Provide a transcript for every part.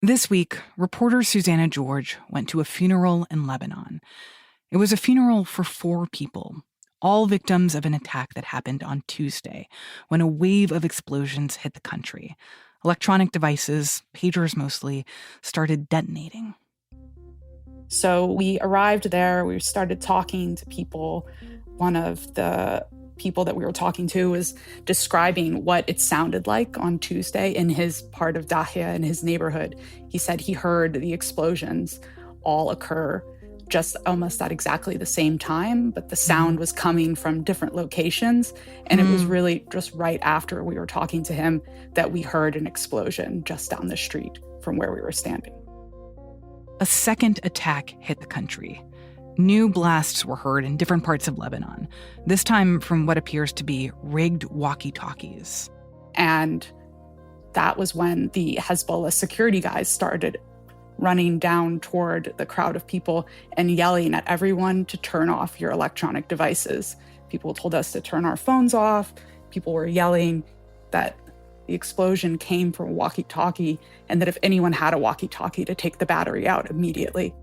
This week, reporter Susanna George went to a funeral in Lebanon. It was a funeral for 4 people, all victims of an attack that happened on Tuesday, when a wave of explosions hit the country. Electronic devices, pagers mostly, started detonating. So we arrived there, we started talking to people. One of the people that we were talking to was describing what it sounded like on Tuesday in his part of Dahia, in his neighborhood. He said he heard the explosions all occur just almost at exactly the same time, but the sound was coming from different locations. And it was really just right after we were talking to him that we heard an explosion just down the street from where we were standing. A second attack hit the country. New blasts were heard in different parts of Lebanon, this time from what appears to be rigged walkie-talkies. And that was when the Hezbollah security guys started running down toward the crowd of people and yelling at everyone to turn off your electronic devices. People told us to turn our phones off. People were yelling that the explosion came from a walkie-talkie and that if anyone had a walkie-talkie to take the battery out immediately.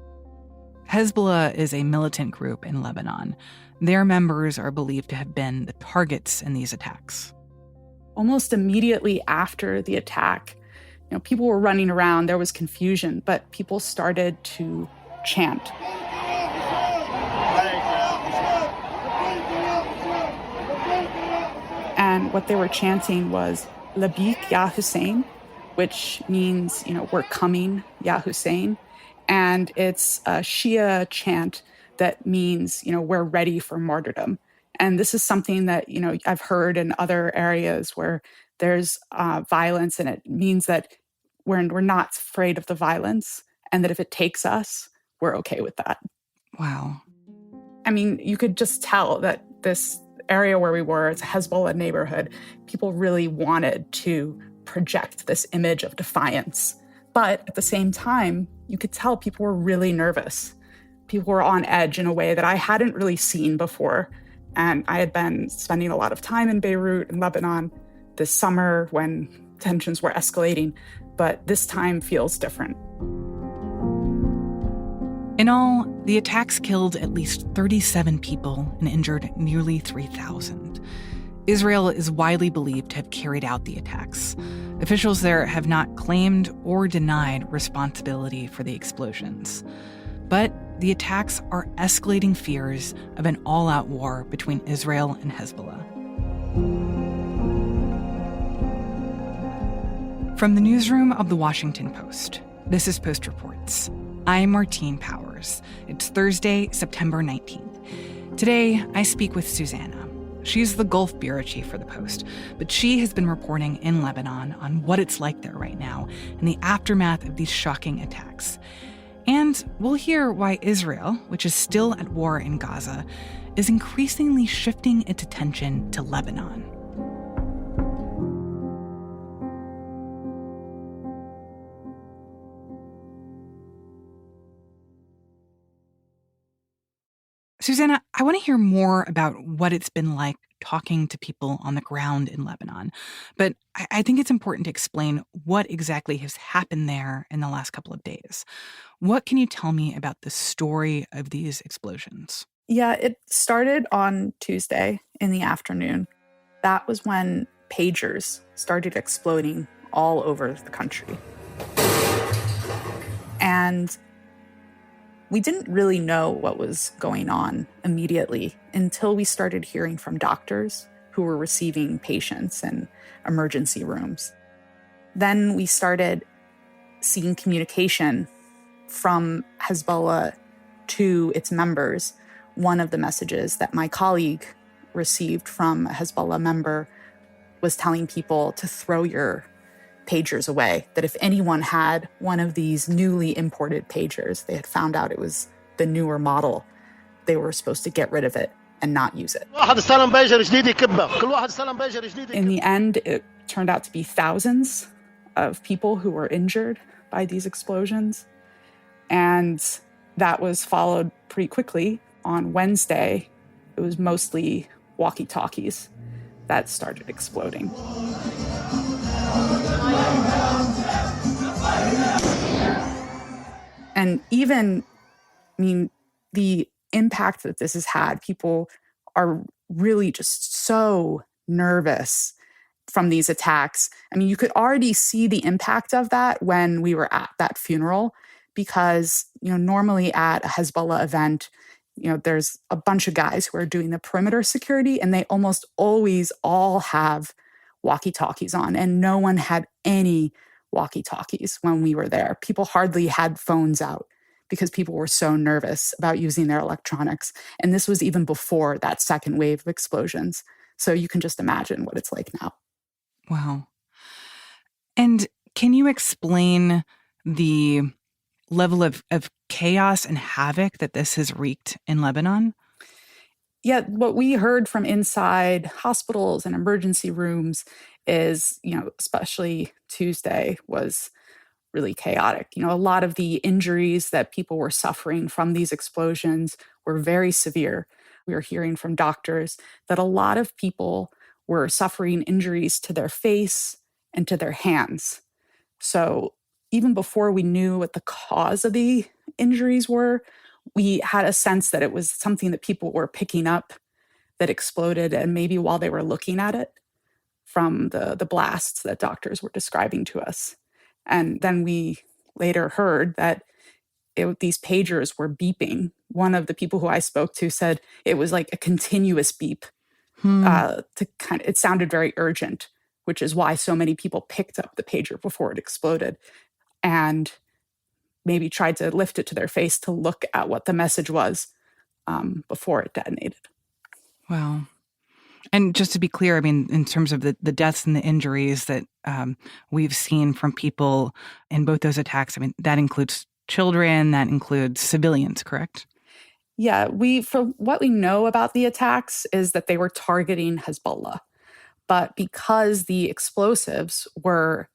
Hezbollah is a militant group in Lebanon. Their members are believed to have been the targets in these attacks. Almost immediately after the attack, people were running around, there was confusion, but people started to chant. And what they were chanting was, Labik Ya Hussein, which means, we're coming, Ya Hussein. And it's a Shia chant that means, we're ready for martyrdom. And this is something that, I've heard in other areas where there's violence, and it means that we're not afraid of the violence, and that if it takes us, we're okay with that. Wow. I mean, you could just tell that this area where we were, it's a Hezbollah neighborhood, people really wanted to project this image of defiance. But at the same time, you could tell people were really nervous. People were on edge in a way that I hadn't really seen before. And I had been spending a lot of time in Beirut and Lebanon this summer when tensions were escalating, but this time feels different. In all, the attacks killed at least 37 people and injured nearly 3,000. Israel is widely believed to have carried out the attacks. Officials there have not claimed or denied responsibility for the explosions. But the attacks are escalating fears of an all-out war between Israel and Hezbollah. From the newsroom of The Washington Post, this is Post Reports. I'm Martine Powers. It's Thursday, September 19th. Today, I speak with Susanna. She's the Gulf bureau chief for the Post, but she has been reporting in Lebanon on what it's like there right now in the aftermath of these shocking attacks. And we'll hear why Israel, which is still at war in Gaza, is increasingly shifting its attention to Lebanon. Susanna, I want to hear more about what it's been like talking to people on the ground in Lebanon. But I think it's important to explain what exactly has happened there in the last couple of days. What can you tell me about the story of these explosions? Yeah, it started on Tuesday in the afternoon. That was when pagers started exploding all over the country. And we didn't really know what was going on immediately until we started hearing from doctors who were receiving patients in emergency rooms. Then we started seeing communication from Hezbollah to its members. One of the messages that my colleague received from a Hezbollah member was telling people to throw your pagers away, that if anyone had one of these newly imported pagers, they had found out it was the newer model, they were supposed to get rid of it and not use it. In the end, it turned out to be thousands of people who were injured by these explosions. And that was followed pretty quickly. On Wednesday, it was mostly walkie-talkies that started exploding. And even, I mean, the impact that this has had, people are really just so nervous from these attacks. I mean, you could already see the impact of that when we were at that funeral, because, normally at a Hezbollah event, there's a bunch of guys who are doing the perimeter security, and they almost always all have walkie-talkies on, and no one had any walkie-talkies when we were there. People hardly had phones out because people were so nervous about using their electronics. And this was even before that second wave of explosions. So you can just imagine what it's like now. Wow. And can you explain the level of chaos and havoc that this has wreaked in Lebanon? Yeah, what we heard from inside hospitals and emergency rooms is, especially Tuesday, was really chaotic. A lot of the injuries that people were suffering from these explosions were very severe. We were hearing from doctors that a lot of people were suffering injuries to their face and to their hands. So even before we knew what the cause of the injuries were, we had a sense that it was something that people were picking up that exploded, and maybe while they were looking at it, from the blasts that doctors were describing to us. And then we later heard that these pagers were beeping. One of the people who I spoke to said it was like a continuous beep. It sounded very urgent, which is why so many people picked up the pager before it exploded and maybe tried to lift it to their face to look at what the message was before it detonated. Wow. And just to be clear, I mean, in terms of the deaths and the injuries that we've seen from people in both those attacks, I mean, that includes children, that includes civilians, correct? Yeah, from what we know about the attacks is that they were targeting Hezbollah. But because the explosives were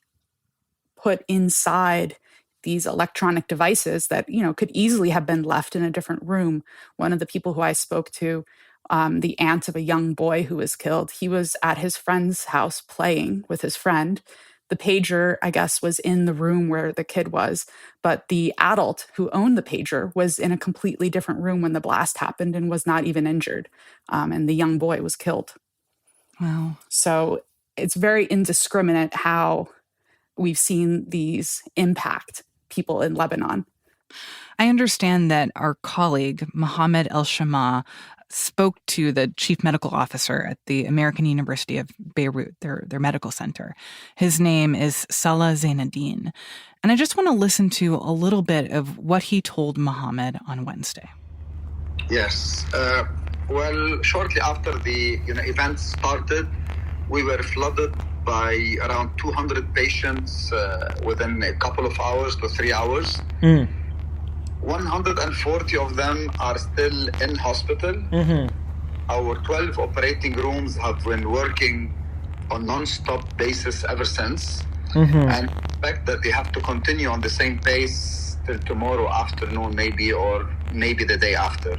put inside these electronic devices that, could easily have been left in a different room. One of the people who I spoke to, the aunt of a young boy who was killed, he was at his friend's house playing with his friend. The pager, I guess, was in the room where the kid was, but the adult who owned the pager was in a completely different room when the blast happened and was not even injured. And the young boy was killed. Wow. So it's very indiscriminate how we've seen these impact people in Lebanon. I understand that our colleague, Mohammed El-Shama, spoke to the chief medical officer at the American University of Beirut, their medical center. His name is Salah Zainuddin. And I just want to listen to a little bit of what he told Mohammed on Wednesday. Yes. Well, shortly after the events started, we were flooded by around 200 patients within a couple of hours to 3 hours. 140 of them are still in hospital. Our 12 operating rooms have been working on non-stop basis ever since. And expect that they have to continue on the same pace till tomorrow afternoon maybe, or maybe the day after.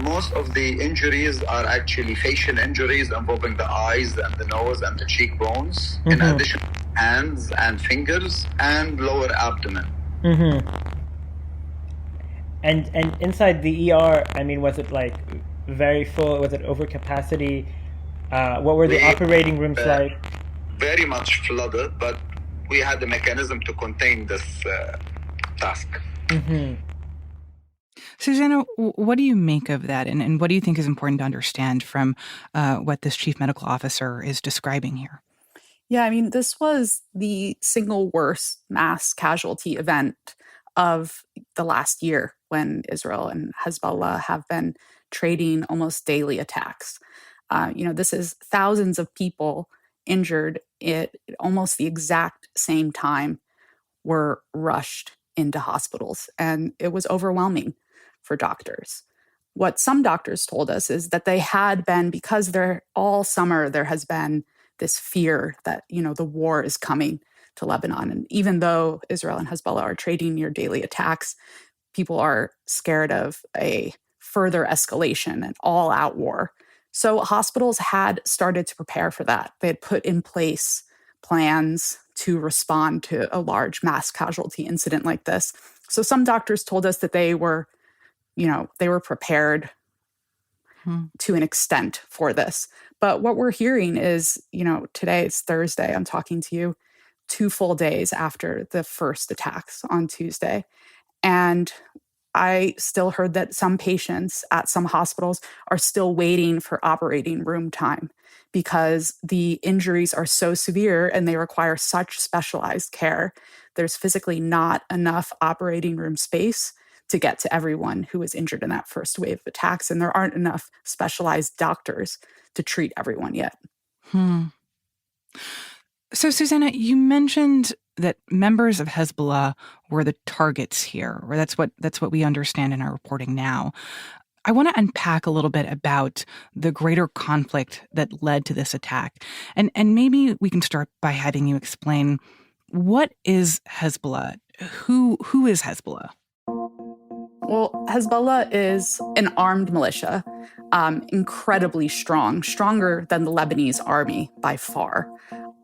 Most of the injuries are actually facial injuries involving the eyes and the nose and the cheekbones, in addition to hands and fingers and lower abdomen. And inside the ER, I mean, was it like very full? Was it over capacity? What were the operating rooms like? Very much flooded, but we had a mechanism to contain this task. Susanna, what do you make of that? And what do you think is important to understand from what this chief medical officer is describing here? Yeah, I mean, this was the single worst mass casualty event of the last year, when Israel and Hezbollah have been trading almost daily attacks. This is thousands of people injured at almost the exact same time were rushed into hospitals. And it was overwhelming for doctors. What some doctors told us is that they had been, because all summer there has been this fear that, the war is coming to Lebanon. And even though Israel and Hezbollah are trading near daily attacks, people are scared of a further escalation, an all-out war. So hospitals had started to prepare for that. They had put in place plans to respond to a large mass casualty incident like this. So some doctors told us that they were prepared to an extent for this. But what we're hearing is, today it's Thursday, I'm talking to you 2 full days after the first attacks on Tuesday. And I still heard that some patients at some hospitals are still waiting for operating room time because the injuries are so severe and they require such specialized care. There's physically not enough operating room space to get to everyone who was injured in that first wave of attacks. And there aren't enough specialized doctors to treat everyone yet. So, Susanna, you mentioned that members of Hezbollah were the targets here, or that's what we understand in our reporting now. I want to unpack a little bit about the greater conflict that led to this attack. And maybe we can start by having you explain, what is Hezbollah? Who is Hezbollah? Well, Hezbollah is an armed militia, incredibly strong, stronger than the Lebanese army by far.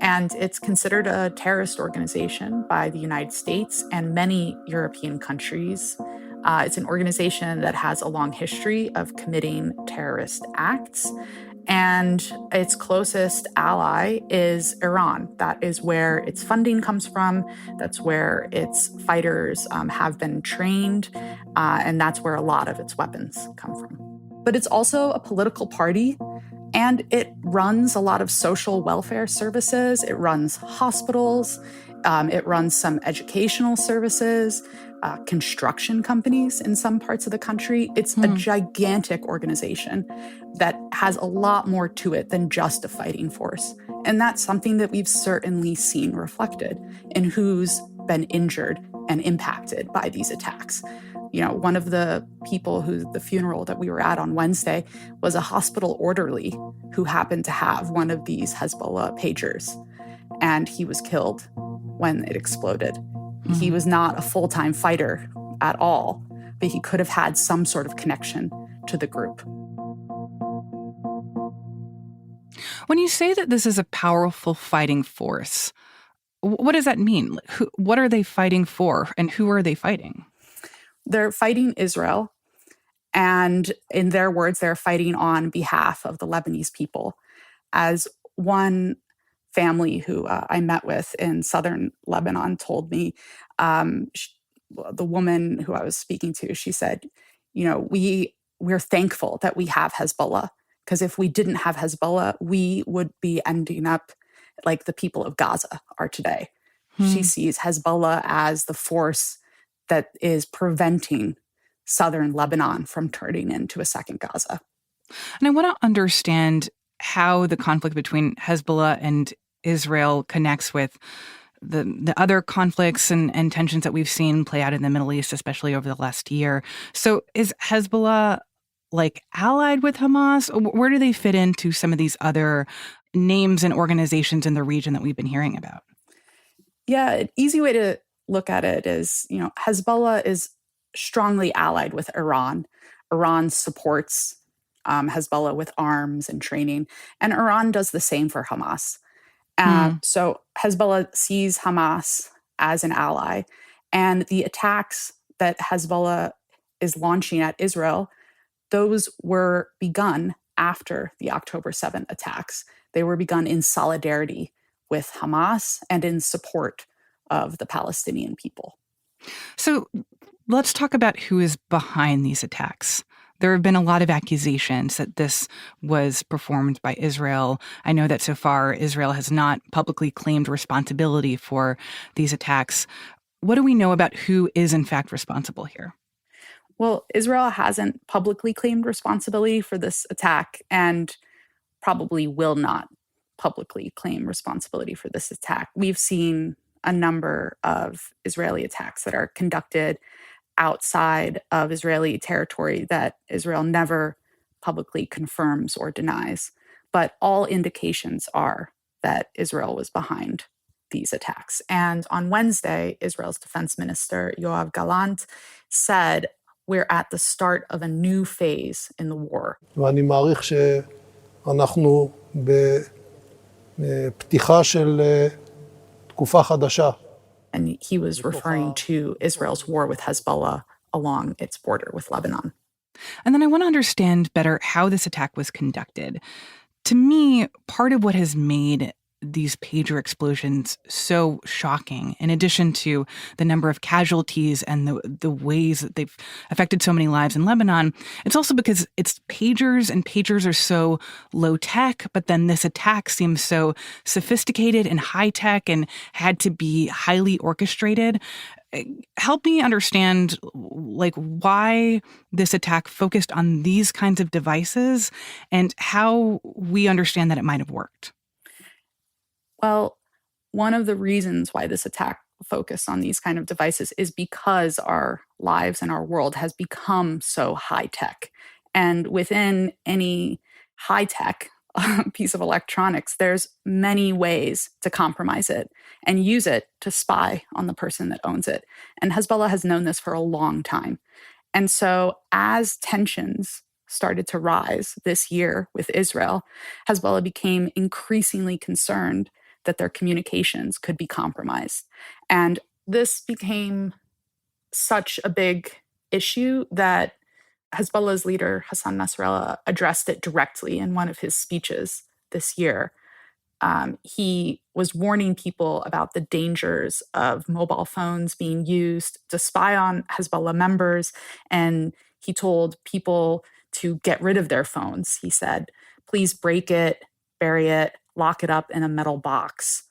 And it's considered a terrorist organization by the United States and many European countries. It's an organization that has a long history of committing terrorist acts. And its closest ally is Iran. That is where its funding comes from. That's where its fighters have been trained. And that's where a lot of its weapons come from. But it's also a political party. And it runs a lot of social welfare services. It runs hospitals. It runs some educational services, construction companies in some parts of the country. It's a gigantic organization that has a lot more to it than just a fighting force. And that's something that we've certainly seen reflected in who's been injured and impacted by these attacks. One of the people the funeral that we were at on Wednesday was a hospital orderly who happened to have one of these Hezbollah pagers, and he was killed when it exploded. He was not a full-time fighter at all, but he could have had some sort of connection to the group. When you say that this is a powerful fighting force, what does that mean? What are they fighting for, and who are they fighting? They're fighting Israel, and in their words, they're fighting on behalf of the Lebanese people. As one family who I met with in southern Lebanon told me, the woman who I was speaking to, she said, we're thankful that we have Hezbollah, because if we didn't have Hezbollah, we would be ending up like the people of Gaza are today. She sees Hezbollah as the force that is preventing southern Lebanon from turning into a second Gaza. And I want to understand how the conflict between Hezbollah and Israel connects with the other conflicts and tensions that we've seen play out in the Middle East, especially over the last year. So is Hezbollah allied with Hamas? Where do they fit into some of these other names and organizations in the region that we've been hearing about? Yeah, an easy way to look at it is, Hezbollah is strongly allied with Iran. Iran supports Hezbollah with arms and training, and Iran does the same for Hamas. So Hezbollah sees Hamas as an ally, and the attacks that Hezbollah is launching at Israel, those were begun after the October 7th attacks. They were begun in solidarity with Hamas and in support of the Palestinian people. So let's talk about who is behind these attacks. There have been a lot of accusations that this was performed by Israel. I know that so far Israel has not publicly claimed responsibility for these attacks. What do we know about who is in fact responsible here? Well, Israel hasn't publicly claimed responsibility for this attack and probably will not publicly claim responsibility for this attack. We've seen a number of Israeli attacks that are conducted outside of Israeli territory that Israel never publicly confirms or denies. But all indications are that Israel was behind these attacks. And on Wednesday, Israel's defense minister, Yoav Gallant, said, we're at the start of a new phase in the war. ואני מעריך שאנחנו בפתיחה של תקופה חדשה. And he was referring to Israel's war with Hezbollah along its border with Lebanon. And then I want to understand better how this attack was conducted. To me, part of what has made these pager explosions so shocking, in addition to the number of casualties and the ways that they've affected so many lives in Lebanon, it's also because it's pagers, and pagers are so low tech, but then this attack seems so sophisticated and high tech and had to be highly orchestrated. Help me understand, why this attack focused on these kinds of devices and how we understand that it might have worked. Well, one of the reasons why this attack focused on these kind of devices is because our lives and our world has become so high tech. And within any high tech piece of electronics, there's many ways to compromise it and use it to spy on the person that owns it. And Hezbollah has known this for a long time. And so as tensions started to rise this year with Israel, Hezbollah became increasingly concerned that their communications could be compromised. And this became such a big issue that Hezbollah's leader, Hassan Nasrallah, addressed it directly in one of his speeches this year. He was warning people about the dangers of mobile phones being used to spy on Hezbollah members. And he told people to get rid of their phones. He said, please break it, bury it, lock it up in a metal box.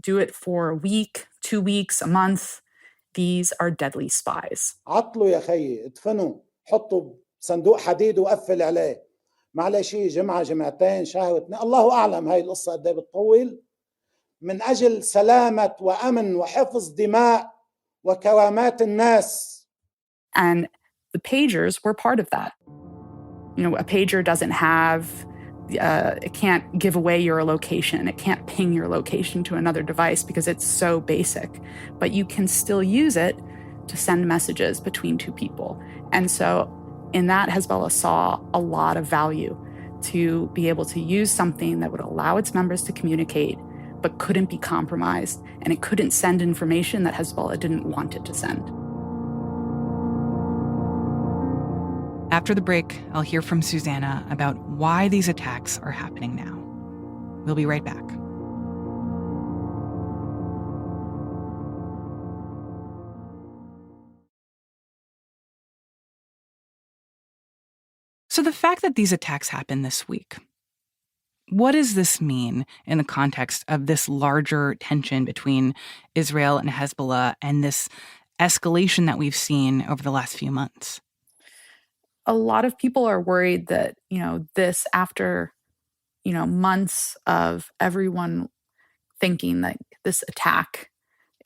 Do it for a week, 2 weeks, a month. These are deadly spies. عطلوا يا خيي ادفنوا حطوا صندوق حديد وقفل عليه معلش جمعة جمعتين شهر الله أعلم هاي القصة قد ايه بتطول من أجل سلامة وأمن وحفظ دماء وكرامات الناس. And the pagers were part of that. A pager doesn't have it can't give away your location. It can't ping your location to another device because it's so basic. But you can still use it to send messages between two people. And so in that, Hezbollah saw a lot of value to be able to use something that would allow its members to communicate, but couldn't be compromised, and it couldn't send information that Hezbollah didn't want it to send. After the break, I'll hear from Susanna about why these attacks are happening now. We'll be right back. So the fact that these attacks happen this week, what does this mean in the context of this larger tension between Israel and Hezbollah and this escalation that we've seen over the last few months? A lot of people are worried that, this after, months of everyone thinking that this attack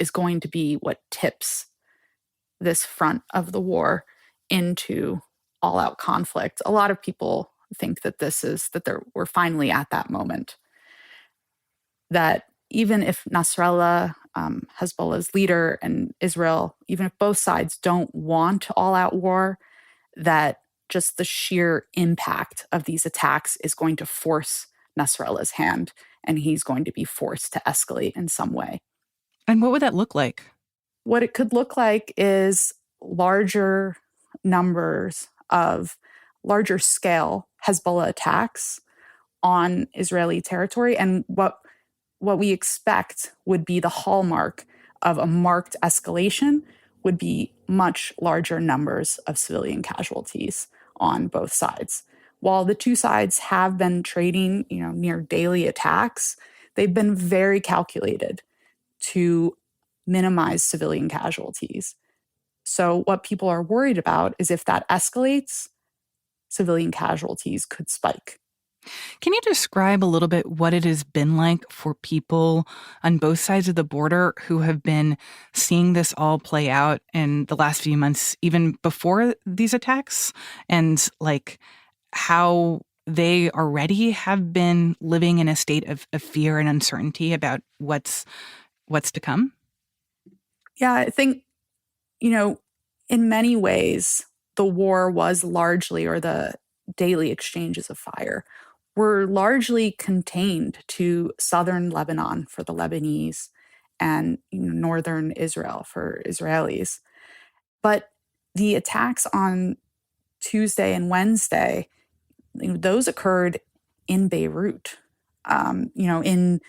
is going to be what tips this front of the war into all-out conflict. A lot of people think that we're finally at that moment. That even if Nasrallah, Hezbollah's leader, and Israel, even if both sides don't want all-out war, that just the sheer impact of these attacks is going to force Nasrallah's hand, and he's going to be forced to escalate in some way. And what would that look like? What it could look like is larger numbers of larger scale Hezbollah attacks on Israeli territory. And what we expect would be the hallmark of a marked escalation would be much larger numbers of civilian casualties on both sides. While the two sides have been trading, near daily attacks, they've been very calculated to minimize civilian casualties. So what people are worried about is if that escalates, civilian casualties could spike. Can you describe a little bit what it has been like for people on both sides of the border who have been seeing this all play out in the last few months, even before these attacks, and how they already have been living in a state of fear and uncertainty about what's to come? Yeah, I think, in many ways, the war was largely, or the daily exchanges of fire, were largely contained to southern Lebanon for the Lebanese and northern Israel for Israelis. But the attacks on Tuesday and Wednesday, those occurred in Beirut, in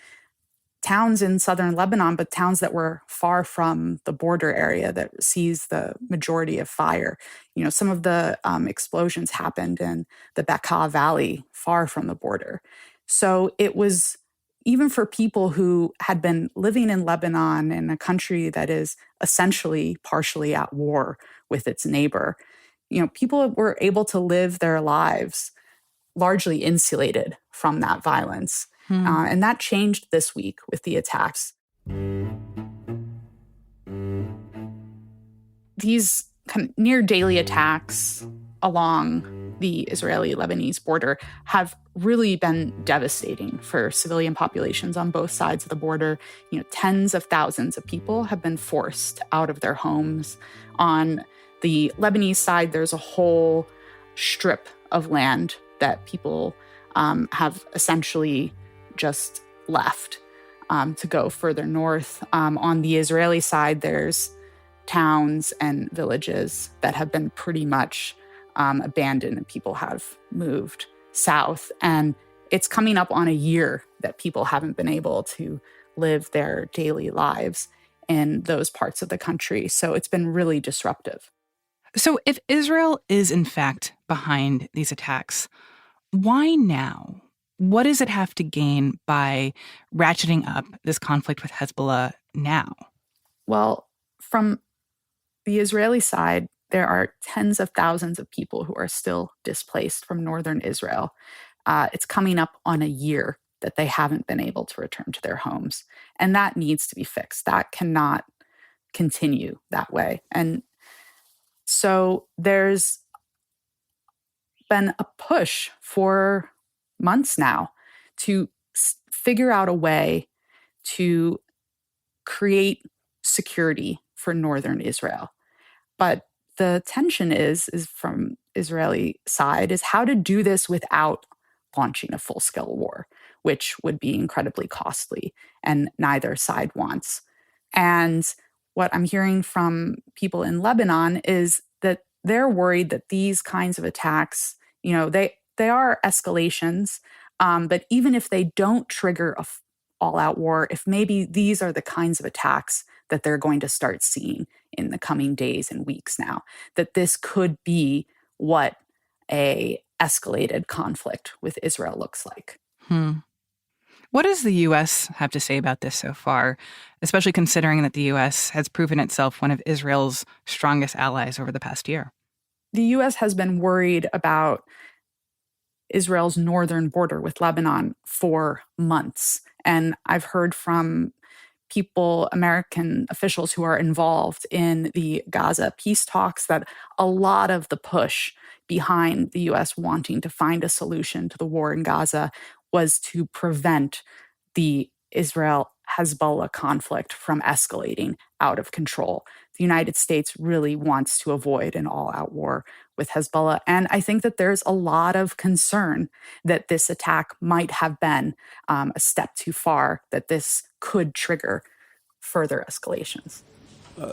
towns in southern Lebanon, but towns that were far from the border area that sees the majority of fire. Some of the explosions happened in the Bekaa Valley, far from the border. So it was, even for people who had been living in Lebanon, in a country that is essentially partially at war with its neighbor, people were able to live their lives largely insulated from that violence. And that changed this week with the attacks. These kind of near daily attacks along the Israeli-Lebanese border have really been devastating for civilian populations on both sides of the border. Tens of thousands of people have been forced out of their homes. On the Lebanese side, there's a whole strip of land that people have essentially just left to go further north. On the Israeli side, there's towns and villages that have been pretty much abandoned, and people have moved south. And it's coming up on a year that people haven't been able to live their daily lives in those parts of the country. So it's been really disruptive. So if Israel is in fact behind these attacks, why now? What does it have to gain by ratcheting up this conflict with Hezbollah now? Well, from the Israeli side, there are tens of thousands of people who are still displaced from northern Israel. It's coming up on a year that they haven't been able to return to their homes. And that needs to be fixed. That cannot continue that way. And so there's been a push for months now to figure out a way to create security for northern Israel. But the tension is from Israeli side is how to do this without launching a full-scale war, which would be incredibly costly, and neither side wants. And what I'm hearing from people in Lebanon is that they're worried that these kinds of attacks, they are escalations, but even if they don't trigger a all-out war, if maybe these are the kinds of attacks that they're going to start seeing in the coming days and weeks now, that this could be what a escalated conflict with Israel looks like. What does the U.S. have to say about this so far, especially considering that the U.S. has proven itself one of Israel's strongest allies over the past year? The U.S. has been worried about Israel's northern border with Lebanon for months. And I've heard from people, American officials who are involved in the Gaza peace talks, that a lot of the push behind the U.S. wanting to find a solution to the war in Gaza was to prevent the Israel-Hezbollah conflict from escalating out of control. The United States really wants to avoid an all-out war with Hezbollah. And I think that there's a lot of concern that this attack might have been a step too far, that this could trigger further escalations.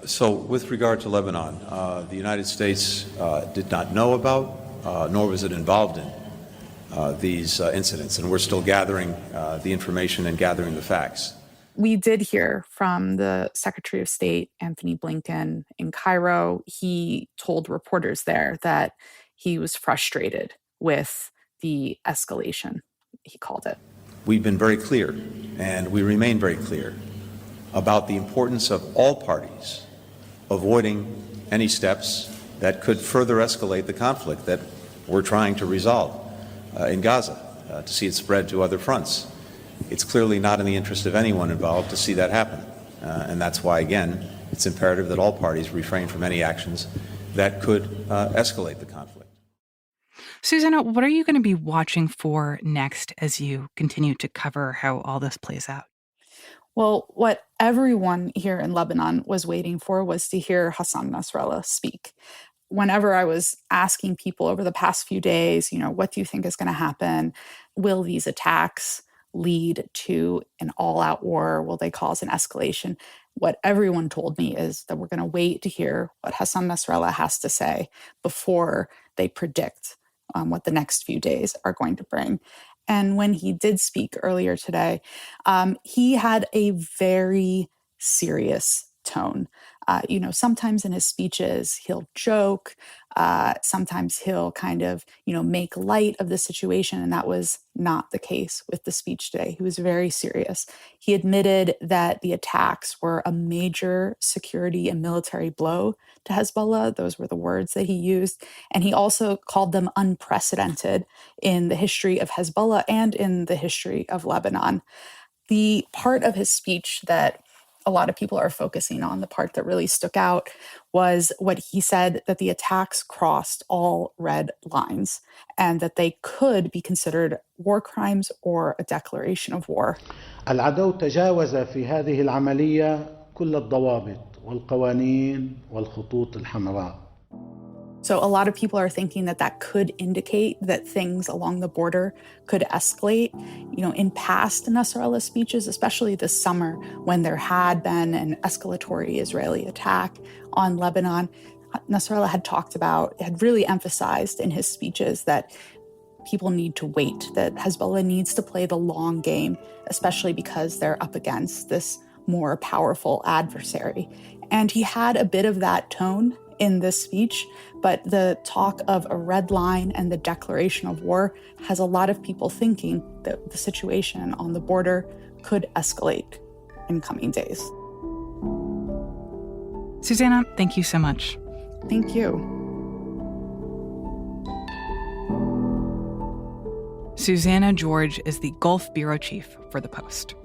So with regard to Lebanon, the United States did not know about, nor was it involved in these incidents. And we're still gathering the information and gathering the facts. We did hear from the Secretary of State, Anthony Blinken, in Cairo. He told reporters there that he was frustrated with the escalation, he called it. We've been very clear, and we remain very clear, about the importance of all parties avoiding any steps that could further escalate the conflict that we're trying to resolve in Gaza, to see it spread to other fronts. It's clearly not in the interest of anyone involved to see that happen. And that's why, again, it's imperative that all parties refrain from any actions that could escalate the conflict. Susanna, what are you going to be watching for next as you continue to cover how all this plays out? Well, what everyone here in Lebanon was waiting for was to hear Hassan Nasrallah speak. Whenever I was asking people over the past few days, what do you think is going to happen? Will these attacks lead to an all-out war? Will they cause an escalation? What everyone told me is that we're going to wait to hear what Hassan Nasrallah has to say before they predict what the next few days are going to bring. And when he did speak earlier today, he had a very serious tone. Sometimes in his speeches, he'll joke. Sometimes he'll kind of, make light of the situation. And that was not the case with the speech today. He was very serious. He admitted that the attacks were a major security and military blow to Hezbollah. Those were the words that he used. And he also called them unprecedented in the history of Hezbollah and in the history of Lebanon. The part of his speech that a lot of people are focusing on, the part that really stuck out, was what he said, that the attacks crossed all red lines and that they could be considered war crimes or a declaration of war. العدو تجاوز في هذه العملية كل الضوابط والقوانين والخطوط الحمراء. So a lot of people are thinking that that could indicate that things along the border could escalate. In past Nasrallah speeches, especially this summer, when there had been an escalatory Israeli attack on Lebanon, Nasrallah had really emphasized in his speeches that people need to wait, that Hezbollah needs to play the long game, especially because they're up against this more powerful adversary. And he had a bit of that tone in this speech, but the talk of a red line and the declaration of war has a lot of people thinking that the situation on the border could escalate in coming days. Susanna, thank you so much. Thank you. Susanna George is the Gulf Bureau Chief for The Post.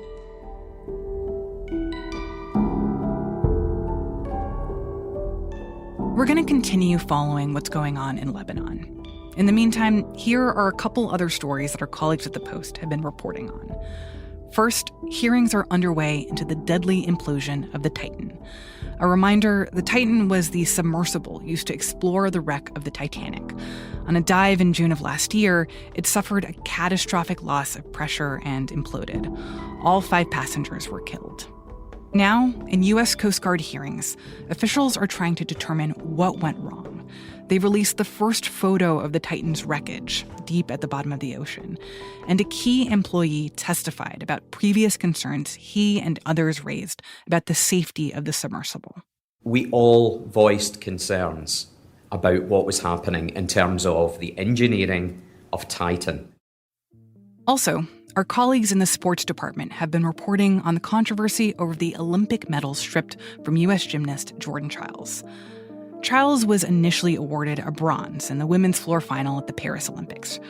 We're going to continue following what's going on in Lebanon. In the meantime, here are a couple other stories that our colleagues at The Post have been reporting on. First, hearings are underway into the deadly implosion of the Titan. A reminder, the Titan was the submersible used to explore the wreck of the Titanic. On a dive in June of last year, it suffered a catastrophic loss of pressure and imploded. All 5 passengers were killed. Now, in U.S. Coast Guard hearings, officials are trying to determine what went wrong. They released the first photo of the Titan's wreckage, deep at the bottom of the ocean. And a key employee testified about previous concerns he and others raised about the safety of the submersible. We all voiced concerns about what was happening in terms of the engineering of Titan. Also, our colleagues in the sports department have been reporting on the controversy over the Olympic medals stripped from U.S. gymnast Jordan Chiles. Chiles was initially awarded a bronze in the women's floor final at the Paris Olympics.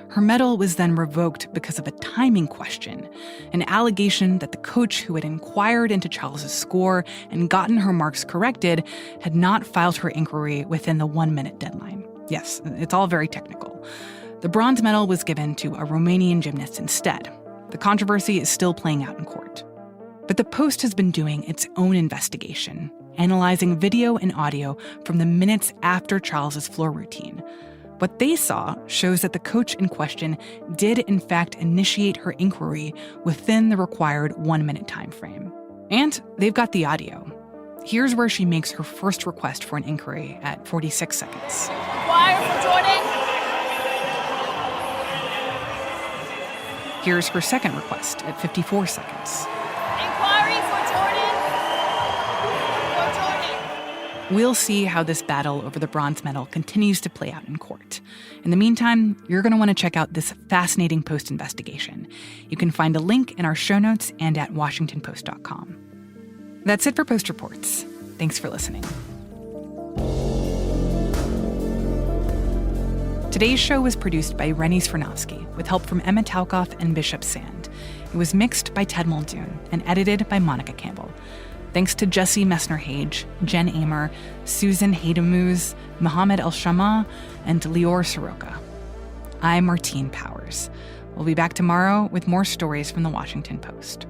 Her medal was then revoked because of a timing question, an allegation that the coach who had inquired into Chiles' score and gotten her marks corrected had not filed her inquiry within the 1-minute deadline. Yes, it's all very technical. The bronze medal was given to a Romanian gymnast instead. The controversy is still playing out in court. But the Post has been doing its own investigation, analyzing video and audio from the minutes after Chiles' floor routine. What they saw shows that the coach in question did in fact initiate her inquiry within the required 1-minute time frame. And they've got the audio. Here's where she makes her first request for an inquiry at 46 seconds. Inquire for Jordan. Here's her second request at 54 seconds. Inquiry for Jordan. For Jordan. We'll see how this battle over the bronze medal continues to play out in court. In the meantime, you're going to want to check out this fascinating Post investigation. You can find a link in our show notes and at WashingtonPost.com. That's it for Post Reports. Thanks for listening. Today's show was produced by Rennie Svirnovsky with help from Emma Talkoff and Bishop Sand. It was mixed by Ted Muldoon and edited by Monica Campbell. Thanks to Jesse Messner-Hage, Jen Amer, Susan Haydemuse, Mohammed El-Shama, and Lior Soroka. I'm Martine Powers. We'll be back tomorrow with more stories from the Washington Post.